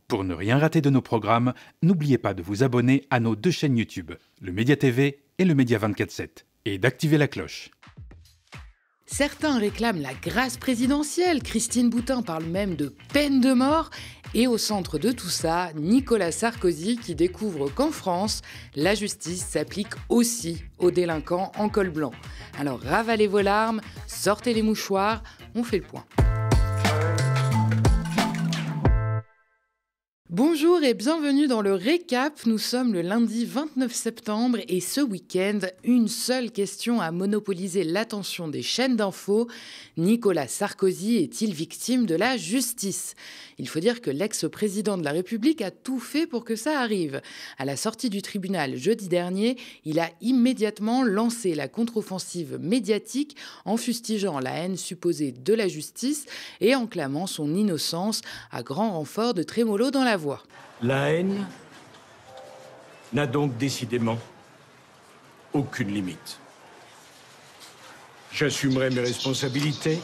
Pour ne rien rater de nos programmes, n'oubliez pas de vous abonner à nos deux chaînes YouTube, le Média TV et le Média 24/7, et d'activer la cloche. Certains réclament la grâce présidentielle, Christine Boutin parle même de peine de mort, et au centre de tout ça, Nicolas Sarkozy qui découvre qu'en France, la justice s'applique aussi aux délinquants en col blanc. Alors ravalez vos larmes, sortez les mouchoirs, on fait le point. Bonjour et bienvenue dans le récap. Nous sommes le lundi 29 septembre et ce week-end, une seule question a monopolisé l'attention des chaînes d'infos. Nicolas Sarkozy est-il victime de la justice ? Il faut dire que l'ex-président de la République a tout fait pour que ça arrive. À la sortie du tribunal jeudi dernier, il a immédiatement lancé la contre-offensive médiatique en fustigeant la haine supposée de la justice et en clamant son innocence à grand renfort de trémolo dans la voix. La haine n'a donc décidément aucune limite. J'assumerai mes responsabilités.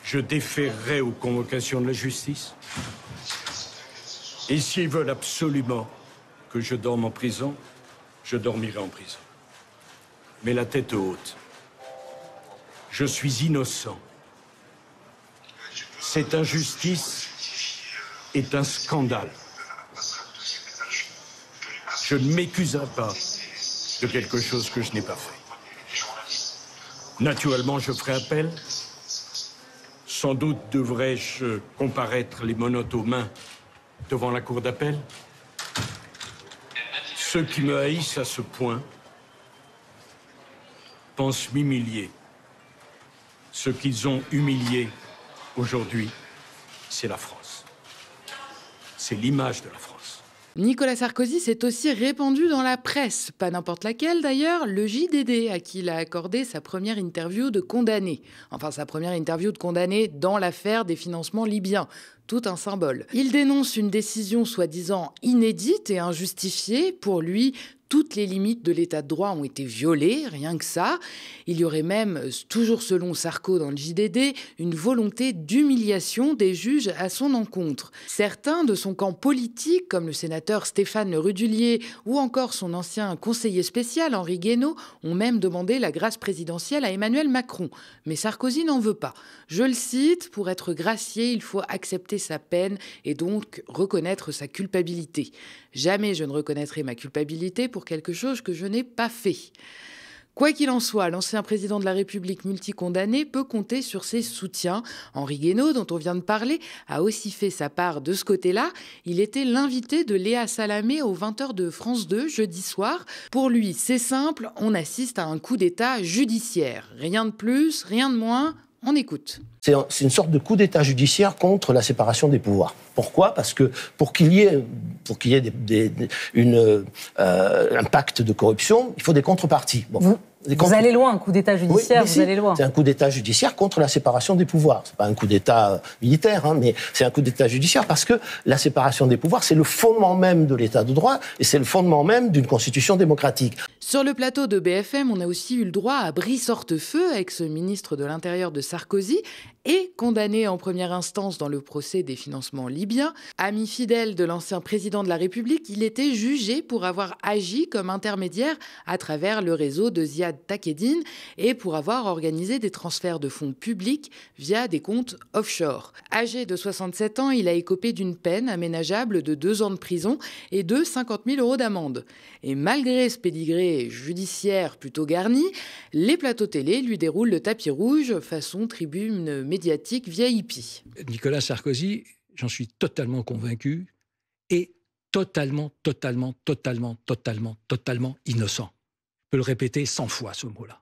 Je déférerai aux convocations de la justice. Et s'ils veulent absolument que je dorme en prison, je dormirai en prison. Mais la tête haute. Je suis innocent. Cette injustice est un scandale. Je ne m'accuserai pas de quelque chose que je n'ai pas fait. Naturellement, je ferai appel. Sans doute devrais-je comparaître les menottes aux mains devant la cour d'appel. Ceux qui me haïssent à ce point pensent m'humilier. Ce qu'ils ont humilié aujourd'hui, c'est la France. C'est l'image de la France. Nicolas Sarkozy s'est aussi répandu dans la presse, pas n'importe laquelle d'ailleurs, le JDD, à qui il a accordé sa première interview de condamné. Enfin, sa première interview de condamné dans l'affaire des financements libyens. Tout un symbole. Il dénonce une décision soi-disant inédite et injustifiée. Pour lui, toutes les limites de l'état de droit ont été violées, rien que ça. Il y aurait même, toujours selon Sarko dans le JDD, une volonté d'humiliation des juges à son encontre. Certains de son camp politique, comme le sénateur Stéphane Le Rudulier ou encore son ancien conseiller spécial Henri Guénaud, ont même demandé la grâce présidentielle à Emmanuel Macron. Mais Sarkozy n'en veut pas. Je le cite, pour être gracié, il faut accepter sa peine et donc reconnaître sa culpabilité. Jamais je ne reconnaîtrai ma culpabilité pour quelque chose que je n'ai pas fait. Quoi qu'il en soit, l'ancien président de la République multicondamné peut compter sur ses soutiens. Henri Guénaud, dont on vient de parler, a aussi fait sa part de ce côté-là. Il était l'invité de Léa Salamé aux 20h de France 2 jeudi soir. Pour lui, c'est simple, on assiste à un coup d'État judiciaire. Rien de plus, rien de moins. On écoute. C'est une sorte de coup d'État judiciaire contre la séparation des pouvoirs. Pourquoi ? Parce que pour qu'il y ait un pacte de corruption, il faut des contreparties. Bon. Vous allez loin, un coup d'État judiciaire, oui, vous allez loin. C'est un coup d'État judiciaire contre la séparation des pouvoirs. C'est pas un coup d'État militaire, mais c'est un coup d'État judiciaire parce que la séparation des pouvoirs, c'est le fondement même de l'État de droit et c'est le fondement même d'une constitution démocratique. Sur le plateau de BFM, on a aussi eu le droit à Brice Hortefeux, ex-ministre de l'Intérieur de Sarkozy, et condamné en première instance dans le procès des financements libyens. Ami fidèle de l'ancien président de la République, il était jugé pour avoir agi comme intermédiaire à travers le réseau de Ziad Takedine et pour avoir organisé des transferts de fonds publics via des comptes offshore. Âgé de 67 ans, il a écopé d'une peine aménageable de 2 ans de prison et de 50 000 € d'amende. Et malgré ce pédigré judiciaire plutôt garni, les plateaux télé lui déroulent le tapis rouge façon tribune médiatique VIP. Nicolas Sarkozy, j'en suis totalement convaincu, est totalement innocent. Je peux le répéter 100 fois, ce mot-là.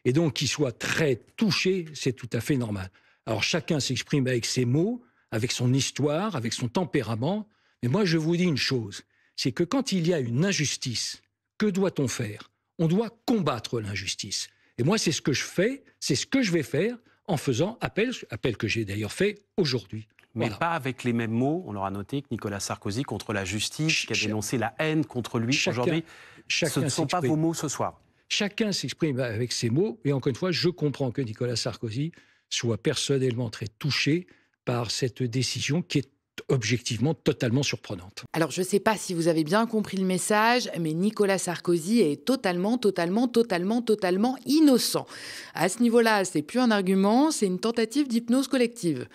Et donc, qu'il soit très touché, c'est tout à fait normal. Alors, chacun s'exprime avec ses mots, avec son histoire, avec son tempérament. Mais moi, je vous dis une chose, c'est que quand il y a une injustice, que doit-on faire ? On doit combattre l'injustice. Et moi, c'est ce que je fais, c'est ce que je vais faire en faisant appel que j'ai d'ailleurs fait aujourd'hui. Mais voilà. Pas avec les mêmes mots, on l'aura noté, que Nicolas Sarkozy contre la justice, qui a dénoncé la haine contre lui aujourd'hui. Ce ne sont pas vos mots ce soir. Chacun s'exprime avec ses mots, et encore une fois, je comprends que Nicolas Sarkozy soit personnellement très touché par cette décision qui est objectivement totalement surprenante. Alors, je ne sais pas si vous avez bien compris le message, mais Nicolas Sarkozy est totalement innocent. À ce niveau-là, c'est plus un argument, c'est une tentative d'hypnose collective.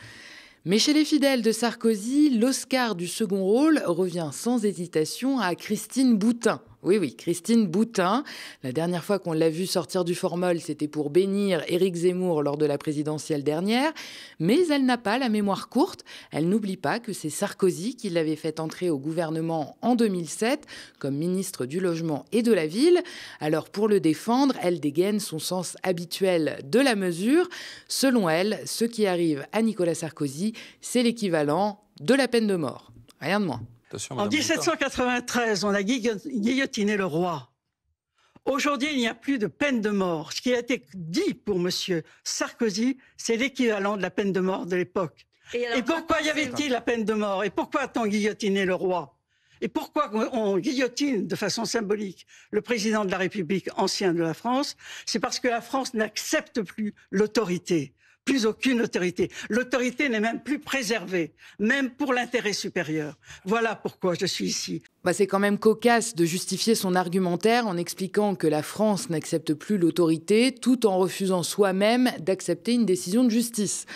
Mais chez les fidèles de Sarkozy, l'Oscar du second rôle revient sans hésitation à Christine Boutin. Oui, Christine Boutin. La dernière fois qu'on l'a vue sortir du formol, c'était pour bénir Éric Zemmour lors de la présidentielle dernière. Mais elle n'a pas la mémoire courte. Elle n'oublie pas que c'est Sarkozy qui l'avait fait entrer au gouvernement en 2007 comme ministre du Logement et de la Ville. Alors pour le défendre, elle dégaine son sens habituel de la mesure. Selon elle, ce qui arrive à Nicolas Sarkozy, c'est l'équivalent de la peine de mort. Rien de moins. En 1793, on a guillotiné le roi. Aujourd'hui, il n'y a plus de peine de mort. Ce qui a été dit pour M. Sarkozy, c'est l'équivalent de la peine de mort de l'époque. Et pourquoi y avait-il la peine de mort? Et pourquoi a-t-on guillotiné le roi? Et pourquoi on guillotine de façon symbolique le président de la République ancien de la France? C'est parce que la France n'accepte plus l'autorité. Plus aucune autorité. L'autorité n'est même plus préservée, même pour l'intérêt supérieur. Voilà pourquoi je suis ici. C'est quand même cocasse de justifier son argumentaire en expliquant que la France n'accepte plus l'autorité tout en refusant soi-même d'accepter une décision de justice.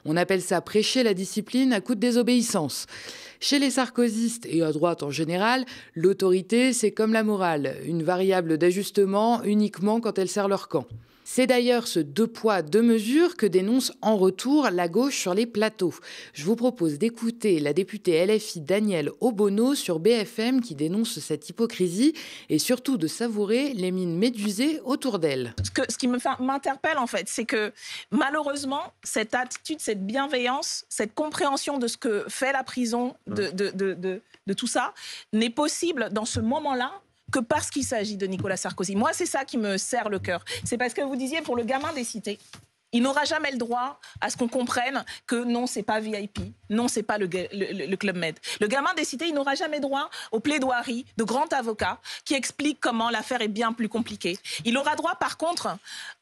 On appelle ça prêcher la discipline à coup de désobéissance. Chez les sarkozystes et à droite en général, l'autorité, c'est comme la morale, une variable d'ajustement uniquement quand elle sert leur camp. C'est d'ailleurs ce 2 poids, 2 mesures que dénonce en retour la gauche sur les plateaux. Je vous propose d'écouter la députée LFI Danielle Obono sur BFM qui dénonce cette hypocrisie et surtout de savourer les mines médusées autour d'elle. Ce qui m'interpelle en fait, c'est que malheureusement, cette attitude, cette bienveillance, cette compréhension de ce que fait la prison, de tout ça, n'est possible dans ce moment-là que parce qu'il s'agit de Nicolas Sarkozy. Moi, c'est ça qui me serre le cœur. C'est parce que vous disiez, pour le gamin des cités, il n'aura jamais le droit à ce qu'on comprenne que non, c'est pas VIP, non, c'est pas le Club Med. Le gamin des cités, il n'aura jamais droit aux plaidoiries de grands avocats qui expliquent comment l'affaire est bien plus compliquée. Il aura droit, par contre,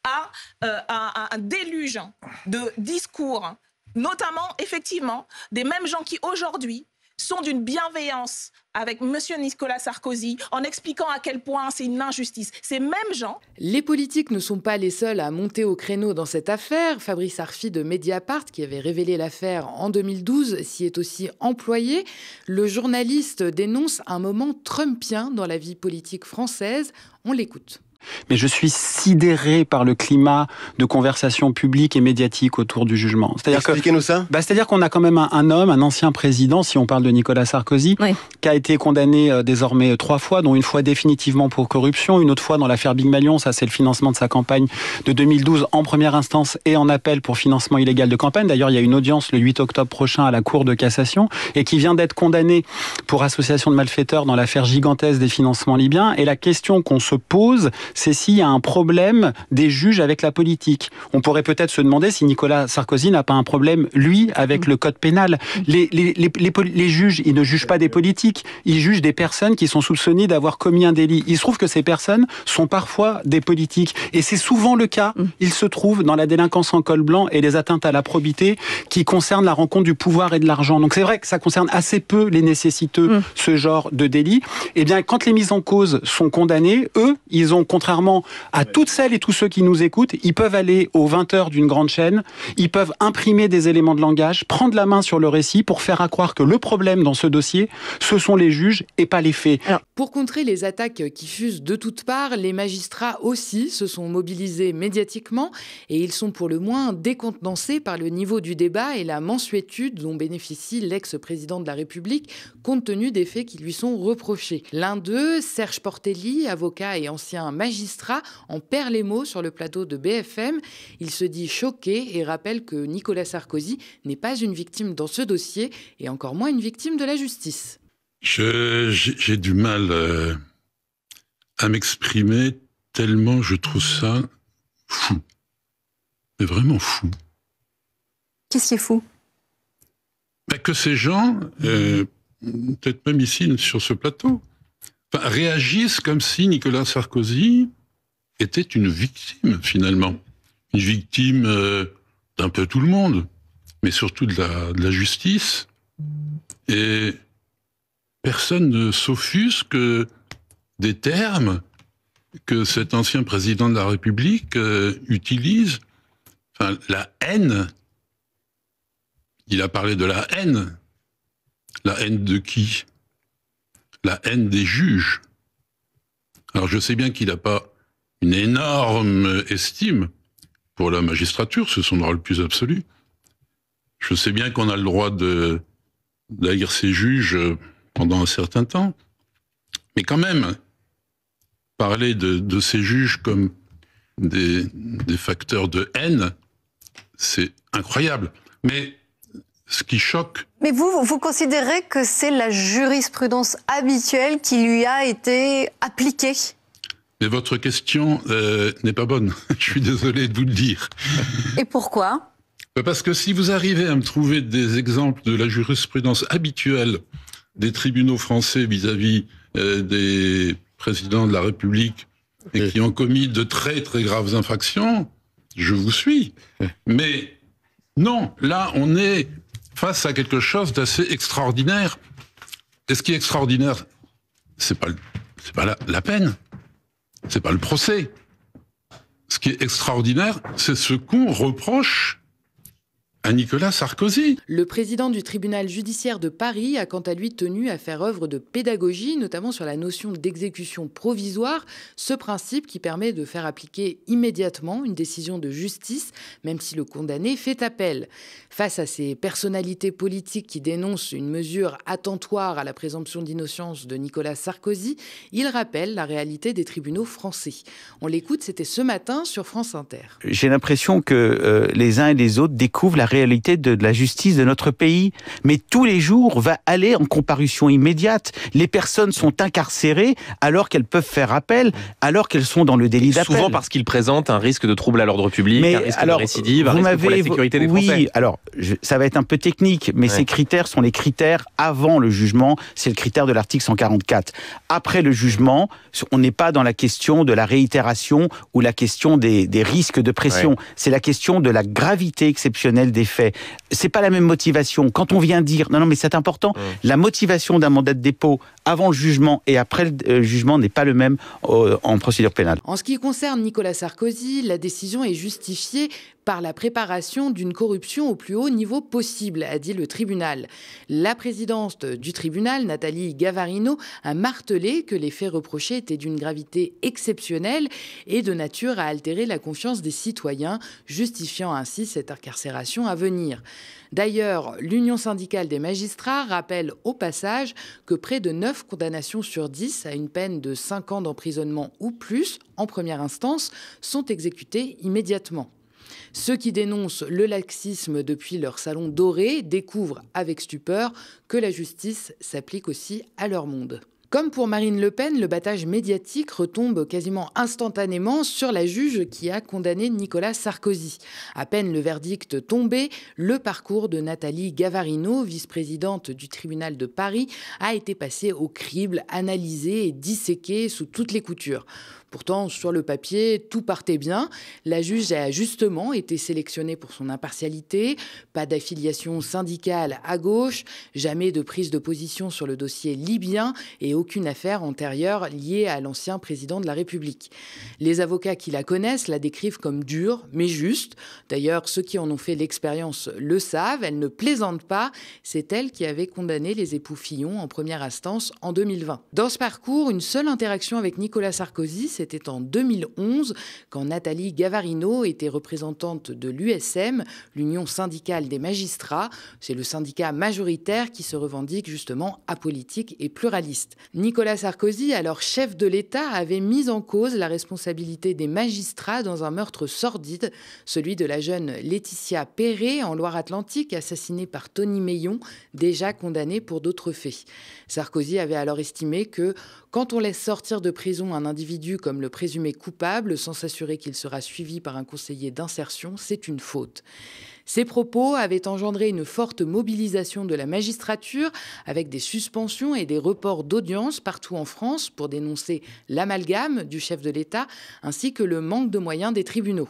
à un déluge de discours, notamment, effectivement, des mêmes gens qui, aujourd'hui, sont d'une bienveillance avec M. Nicolas Sarkozy, en expliquant à quel point c'est une injustice. Ces mêmes gens... Les politiques ne sont pas les seuls à monter au créneau dans cette affaire. Fabrice Arfi de Mediapart, qui avait révélé l'affaire en 2012, s'y est aussi employé. Le journaliste dénonce un moment trumpien dans la vie politique française. On l'écoute. Mais je suis sidéré par le climat de conversation publique et médiatique autour du jugement. Expliquez-nous ça. C'est-à-dire qu'on a quand même un homme, un ancien président, si on parle de Nicolas Sarkozy, oui, qui a été condamné désormais 3 fois, dont une fois définitivement pour corruption, une autre fois dans l'affaire Big Malion, ça c'est le financement de sa campagne de 2012 en première instance et en appel pour financement illégal de campagne. D'ailleurs, il y a une audience le 8 octobre prochain à la Cour de cassation et qui vient d'être condamné pour association de malfaiteurs dans l'affaire gigantesque des financements libyens. Et la question qu'on se pose, c'est s'il y a un problème des juges avec la politique. On pourrait peut-être se demander si Nicolas Sarkozy n'a pas un problème, lui, avec le code pénal. Les juges, ils ne jugent pas des politiques, ils jugent des personnes qui sont soupçonnées d'avoir commis un délit. Il se trouve que ces personnes sont parfois des politiques. Et c'est souvent le cas, il se trouve dans la délinquance en col blanc et les atteintes à la probité qui concernent la rencontre du pouvoir et de l'argent. Donc c'est vrai que ça concerne assez peu les nécessiteux, ce genre de délit. Eh bien, quand les mises en cause sont condamnées, eux, ils ont, contrairement à toutes celles et tous ceux qui nous écoutent, ils peuvent aller aux 20h d'une grande chaîne, ils peuvent imprimer des éléments de langage, prendre la main sur le récit pour faire croire que le problème dans ce dossier, ce sont les juges et pas les faits. Alors, pour contrer les attaques qui fusent de toutes parts, les magistrats aussi se sont mobilisés médiatiquement et ils sont pour le moins décontenancés par le niveau du débat et la mansuétude dont bénéficie l'ex-président de la République compte tenu des faits qui lui sont reprochés. L'un d'eux, Serge Portelli, avocat et ancien magistrat, en perd les mots sur le plateau de BFM. Il se dit choqué et rappelle que Nicolas Sarkozy n'est pas une victime dans ce dossier et encore moins une victime de la justice. J'ai du mal à m'exprimer tellement je trouve ça fou. Mais vraiment fou. Qu'est-ce qui est fou ? Que ces gens, peut-être même ici sur ce plateau, réagissent comme si Nicolas Sarkozy était une victime, finalement. Une victime d'un peu tout le monde, mais surtout de la justice. Et personne ne s'offusque des termes que cet ancien président de la République utilise. Enfin, la haine. Il a parlé de la haine. La haine de qui? La haine des juges. Alors je sais bien qu'il n'a pas une énorme estime pour la magistrature, c'est son droit le plus absolu. Je sais bien qu'on a le droit d'haïr ses juges pendant un certain temps. Mais quand même, parler de ces juges comme des facteurs de haine, c'est incroyable. Mais ce qui choque... Mais vous considérez que c'est la jurisprudence habituelle qui lui a été appliquée? Mais votre question n'est pas bonne. Je suis désolé de vous le dire. Et pourquoi? Parce que si vous arrivez à me trouver des exemples de la jurisprudence habituelle des tribunaux français vis-à-vis des présidents de la République et qui ont commis de très très graves infractions, je vous suis. Mais non, là on est face à quelque chose d'assez extraordinaire. Et ce qui est extraordinaire, c'est pas la peine, c'est pas le procès. Ce qui est extraordinaire, c'est ce qu'on reproche à Nicolas Sarkozy. Le président du tribunal judiciaire de Paris a quant à lui tenu à faire œuvre de pédagogie, notamment sur la notion d'exécution provisoire, ce principe qui permet de faire appliquer immédiatement une décision de justice, même si le condamné fait appel. Face à ces personnalités politiques qui dénoncent une mesure attentoire à la présomption d'innocence de Nicolas Sarkozy, il rappelle la réalité des tribunaux français. On l'écoute, c'était ce matin sur France Inter. J'ai l'impression que les uns et les autres découvrent la réalité de la justice de notre pays. Mais tous les jours, va aller en comparution immédiate. Les personnes sont incarcérées alors qu'elles peuvent faire appel, alors qu'elles sont dans le délit d'appel. Souvent parce qu'ils présentent un risque de trouble à l'ordre public, un risque de récidive, un risque pour la sécurité des Français. Oui, alors, ça va être un peu technique, mais ces critères sont les critères avant le jugement. C'est le critère de l'article 144. Après le jugement, on n'est pas dans la question de la réitération ou la question des risques de pression. C'est la question de la gravité exceptionnelle des faits. C'est pas la même motivation. Quand on vient dire, non mais c'est important, la motivation d'un mandat de dépôt avant le jugement et après le jugement n'est pas le même en procédure pénale. En ce qui concerne Nicolas Sarkozy, la décision est justifiée par la préparation d'une corruption au plus haut niveau possible, a dit le tribunal. La présidente du tribunal, Nathalie Gavarino, a martelé que les faits reprochés étaient d'une gravité exceptionnelle et de nature à altérer la confiance des citoyens, justifiant ainsi cette incarcération à venir. D'ailleurs, l'Union syndicale des magistrats rappelle au passage que près de 9 condamnations sur 10 à une peine de 5 ans d'emprisonnement ou plus, en première instance, sont exécutées immédiatement. Ceux qui dénoncent le laxisme depuis leur salon doré découvrent avec stupeur que la justice s'applique aussi à leur monde. Comme pour Marine Le Pen, le battage médiatique retombe quasiment instantanément sur la juge qui a condamné Nicolas Sarkozy. À peine le verdict tombé, le parcours de Nathalie Gavarino, vice-présidente du tribunal de Paris, a été passé au crible, analysé et disséqué sous toutes les coutures. Pourtant, sur le papier, tout partait bien. La juge a justement été sélectionnée pour son impartialité, pas d'affiliation syndicale à gauche, jamais de prise de position sur le dossier libyen et aucune affaire antérieure liée à l'ancien président de la République. Les avocats qui la connaissent la décrivent comme dure, mais juste. D'ailleurs, ceux qui en ont fait l'expérience le savent, elle ne plaisante pas. C'est elle qui avait condamné les époux Fillon en première instance en 2020. Dans ce parcours, une seule interaction avec Nicolas Sarkozy, c'était en 2011, quand Nathalie Gavarino était représentante de l'USM, l'Union syndicale des magistrats. C'est le syndicat majoritaire qui se revendique justement apolitique et pluraliste. Nicolas Sarkozy, alors chef de l'État, avait mis en cause la responsabilité des magistrats dans un meurtre sordide, celui de la jeune Laetitia Perret en Loire-Atlantique, assassinée par Tony Meillon, déjà condamné pour d'autres faits. Sarkozy avait alors estimé que quand on laisse sortir de prison un individu comme le présumé coupable, sans s'assurer qu'il sera suivi par un conseiller d'insertion, c'est une faute. Ces propos avaient engendré une forte mobilisation de la magistrature, avec des suspensions et des reports d'audience partout en France pour dénoncer l'amalgame du chef de l'État, ainsi que le manque de moyens des tribunaux.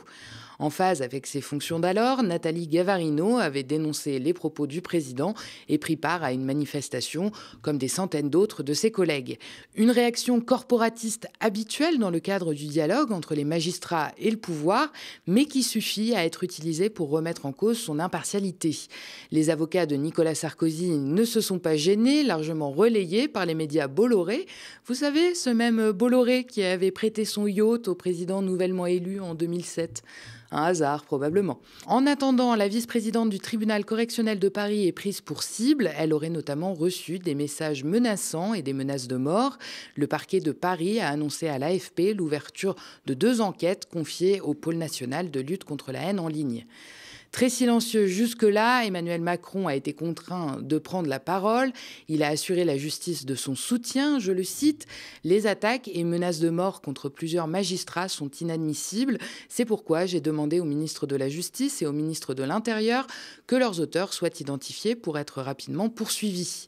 En phase avec ses fonctions d'alors, Nathalie Gavarino avait dénoncé les propos du président et pris part à une manifestation, comme des centaines d'autres de ses collègues. Une réaction corporatiste habituelle dans le cadre du dialogue entre les magistrats et le pouvoir, mais qui suffit à être utilisée pour remettre en cause son impartialité. Les avocats de Nicolas Sarkozy ne se sont pas gênés, largement relayés par les médias Bolloré. Vous savez, ce même Bolloré qui avait prêté son yacht au président nouvellement élu en 2007. Un hasard, probablement. En attendant, la vice-présidente du tribunal correctionnel de Paris est prise pour cible. Elle aurait notamment reçu des messages menaçants et des menaces de mort. Le parquet de Paris a annoncé à l'AFP l'ouverture de 2 enquêtes confiées au pôle national de lutte contre la haine en ligne. Très silencieux jusque-là, Emmanuel Macron a été contraint de prendre la parole. Il a assuré la justice de son soutien. Je le cite, « Les attaques et menaces de mort contre plusieurs magistrats sont inadmissibles. C'est pourquoi j'ai demandé au ministre de la Justice et au ministre de l'Intérieur que leurs auteurs soient identifiés pour être rapidement poursuivis. »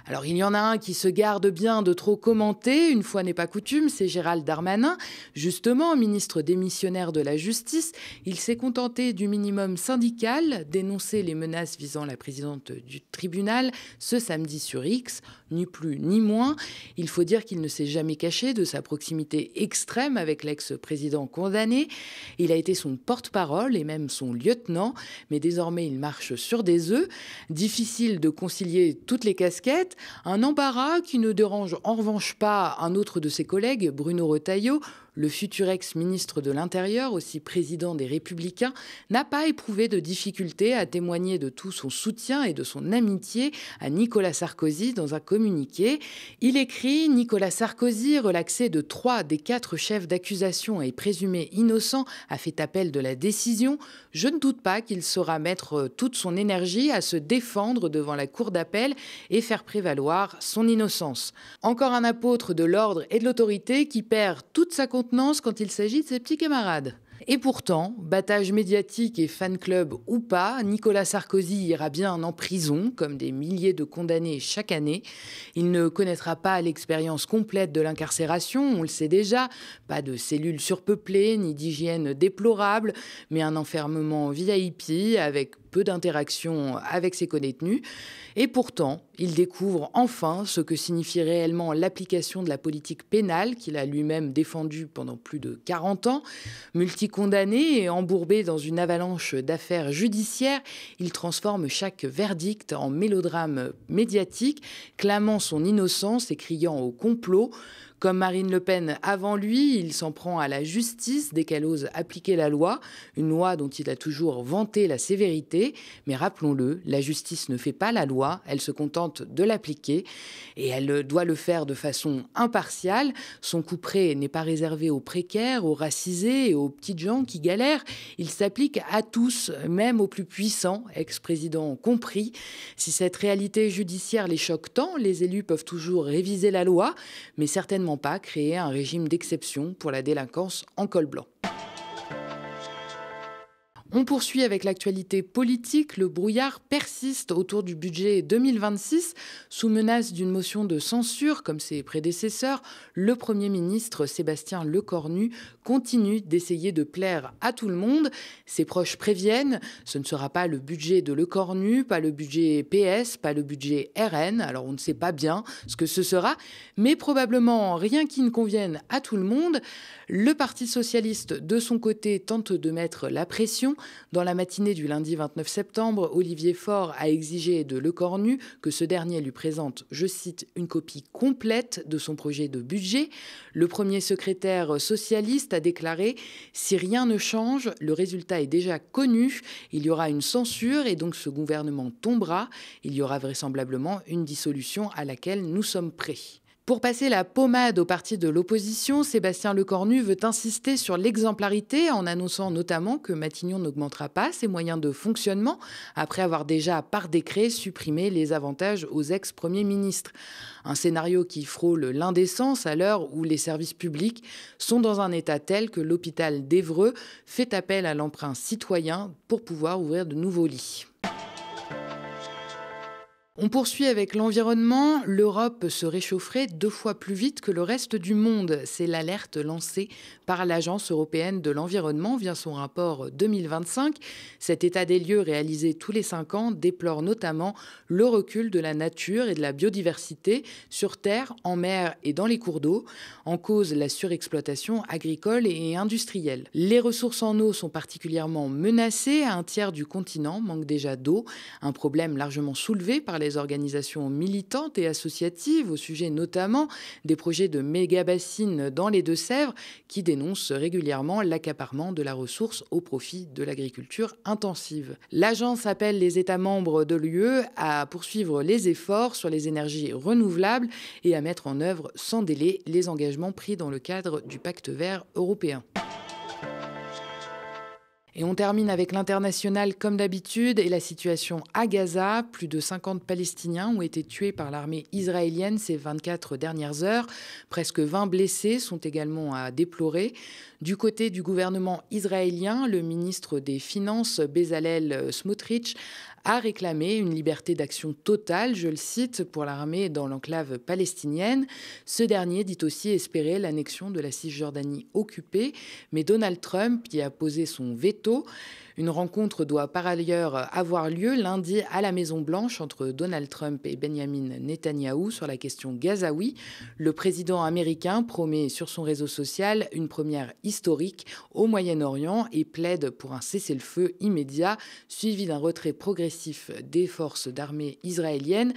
Alors, il y en a un qui se garde bien de trop commenter, une fois n'est pas coutume, c'est Gérald Darmanin. Justement, ministre démissionnaire de la Justice, il s'est contenté du minimum syndical, dénoncer les menaces visant la présidente du tribunal ce samedi sur X, ni plus ni moins. Il faut dire qu'il ne s'est jamais caché de sa proximité extrême avec l'ex-président condamné. Il a été son porte-parole et même son lieutenant, mais désormais il marche sur des œufs. Difficile de concilier toutes les casquettes. Un embarras qui ne dérange en revanche pas un autre de ses collègues, Bruno Retailleau, le futur ex-ministre de l'Intérieur, aussi président des Républicains, n'a pas éprouvé de difficulté à témoigner de tout son soutien et de son amitié à Nicolas Sarkozy dans un communiqué. Il écrit « Nicolas Sarkozy, relaxé de 3 des 4 chefs d'accusation et présumé innocent, a fait appel de la décision. Je ne doute pas qu'il saura mettre toute son énergie à se défendre devant la cour d'appel et faire prévaloir son innocence. » Encore un apôtre de l'ordre et de l'autorité qui perd toute sa contenance quand il s'agit de ses petits camarades. Et pourtant, battage médiatique et fan-club ou pas, Nicolas Sarkozy ira bien en prison, comme des milliers de condamnés chaque année. Il ne connaîtra pas l'expérience complète de l'incarcération, on le sait déjà, pas de cellules surpeuplées, ni d'hygiène déplorable, mais un enfermement VIP avec peu d'interaction avec ses codétenus. Et pourtant, il découvre enfin ce que signifie réellement l'application de la politique pénale qu'il a lui-même défendue pendant plus de 40 ans. Multicondamné et embourbé dans une avalanche d'affaires judiciaires, il transforme chaque verdict en mélodrame médiatique, clamant son innocence et criant au complot. Comme Marine Le Pen avant lui, il s'en prend à la justice dès qu'elle ose appliquer la loi, une loi dont il a toujours vanté la sévérité. Mais rappelons-le, la justice ne fait pas la loi, elle se contente de l'appliquer et elle doit le faire de façon impartiale. Son couperet n'est pas réservé aux précaires, aux racisés et aux petites gens qui galèrent. Il s'applique à tous, même aux plus puissants, ex-présidents compris. Si cette réalité judiciaire les choque tant, les élus peuvent toujours réviser la loi, mais certainement pas créer un régime d'exception pour la délinquance en col blanc. On poursuit avec l'actualité politique. Le brouillard persiste autour du budget 2026. Sous menace d'une motion de censure, comme ses prédécesseurs, le Premier ministre Sébastien Lecornu continue d'essayer de plaire à tout le monde. Ses proches préviennent, ce ne sera pas le budget de Lecornu, pas le budget PS, pas le budget RN. Alors on ne sait pas bien ce que ce sera, mais probablement rien qui ne convienne à tout le monde. Le Parti socialiste, de son côté, tente de mettre la pression. Dans la matinée du lundi 29 septembre, Olivier Faure a exigé de Lecornu que ce dernier lui présente, je cite, une copie complète de son projet de budget. Le premier secrétaire socialiste a déclaré « Si rien ne change, le résultat est déjà connu, il y aura une censure et donc ce gouvernement tombera. Il y aura vraisemblablement une dissolution à laquelle nous sommes prêts. » Pour passer la pommade au parti de l'opposition, Sébastien Lecornu veut insister sur l'exemplarité en annonçant notamment que Matignon n'augmentera pas ses moyens de fonctionnement après avoir déjà par décret supprimé les avantages aux ex-premiers ministres. Un scénario qui frôle l'indécence à l'heure où les services publics sont dans un état tel que l'hôpital d'Évreux fait appel à l'emprunt citoyen pour pouvoir ouvrir de nouveaux lits. On poursuit avec l'environnement. L'Europe se réchaufferait 2 fois plus vite que le reste du monde. C'est l'alerte lancée par l'Agence européenne de l'environnement via son rapport 2025. Cet état des lieux réalisé tous les 5 ans déplore notamment le recul de la nature et de la biodiversité sur terre, en mer et dans les cours d'eau. En cause, la surexploitation agricole et industrielle. Les ressources en eau sont particulièrement menacées. Un tiers du continent manque déjà d'eau. Un problème largement soulevé par les organisations militantes et associatives au sujet notamment des projets de méga-bassines dans les Deux-Sèvres qui dénoncent régulièrement l'accaparement de la ressource au profit de l'agriculture intensive. L'agence appelle les États membres de l'UE à poursuivre les efforts sur les énergies renouvelables et à mettre en œuvre sans délai les engagements pris dans le cadre du Pacte vert européen. Et on termine avec l'international comme d'habitude et la situation à Gaza. Plus de 50 Palestiniens ont été tués par l'armée israélienne ces 24 dernières heures. Presque 20 blessés sont également à déplorer. Du côté du gouvernement israélien, le ministre des Finances, Bezalel Smotrich, a réclamé une liberté d'action totale, je le cite, pour l'armée dans l'enclave palestinienne. Ce dernier dit aussi espérer l'annexion de la Cisjordanie occupée, mais Donald Trump y a posé son veto. Une rencontre doit par ailleurs avoir lieu lundi à la Maison-Blanche entre Donald Trump et Benjamin Netanyahou sur la question gazaoui. Le président américain promet sur son réseau social une première historique au Moyen-Orient et plaide pour un cessez-le-feu immédiat suivi d'un retrait progressif des forces d'armée israéliennes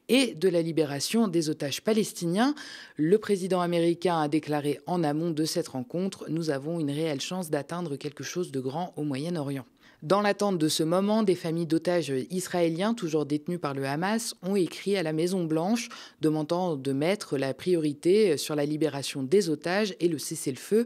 et de la libération des otages palestiniens. Le président américain a déclaré en amont de cette rencontre « Nous avons une réelle chance d'atteindre quelque chose de grand au Moyen-Orient ». Dans l'attente de ce moment, des familles d'otages israéliens toujours détenus par le Hamas ont écrit à la Maison-Blanche demandant de mettre la priorité sur la libération des otages et le cessez-le-feu.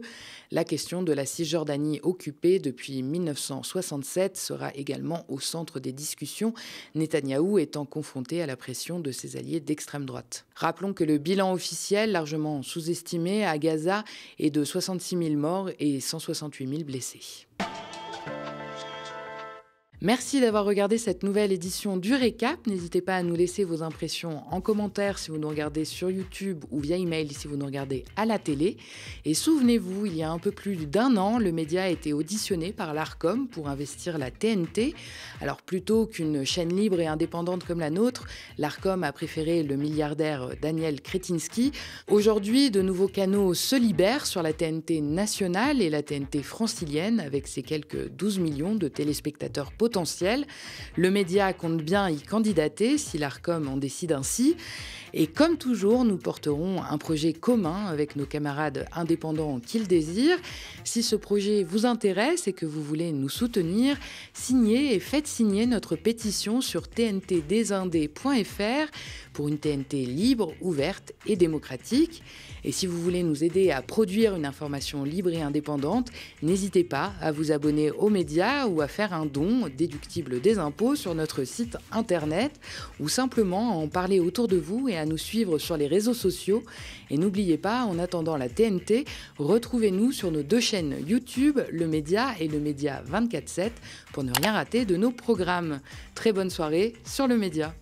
La question de la Cisjordanie occupée depuis 1967 sera également au centre des discussions, Netanyahou étant confronté à la pression de ses alliés d'extrême droite. Rappelons que le bilan officiel, largement sous-estimé à Gaza, est de 66 000 morts et 168 000 blessés. Merci d'avoir regardé cette nouvelle édition du Récap. N'hésitez pas à nous laisser vos impressions en commentaire si vous nous regardez sur YouTube ou via email si vous nous regardez à la télé. Et souvenez-vous, il y a un peu plus d'1 an, le média a été auditionné par l'Arcom pour investir la TNT. Alors plutôt qu'une chaîne libre et indépendante comme la nôtre, l'Arcom a préféré le milliardaire Daniel Kretinsky. Aujourd'hui, de nouveaux canaux se libèrent sur la TNT nationale et la TNT francilienne avec ses quelques 12 millions de téléspectateurs potentiels. Le média compte bien y candidater si l'Arcom en décide ainsi. Et comme toujours, nous porterons un projet commun avec nos camarades indépendants qui le désirent. Si ce projet vous intéresse et que vous voulez nous soutenir, signez et faites signer notre pétition sur tntdesindés.fr pour une TNT libre, ouverte et démocratique. Et si vous voulez nous aider à produire une information libre et indépendante, n'hésitez pas à vous abonner aux médias ou à faire un don déductible des impôts sur notre site internet ou simplement à en parler autour de vous et à nous suivre sur les réseaux sociaux. Et n'oubliez pas, en attendant la TNT, retrouvez-nous sur nos 2 chaînes YouTube, Le Média et Le Média 24/7 pour ne rien rater de nos programmes. Très bonne soirée sur Le Média.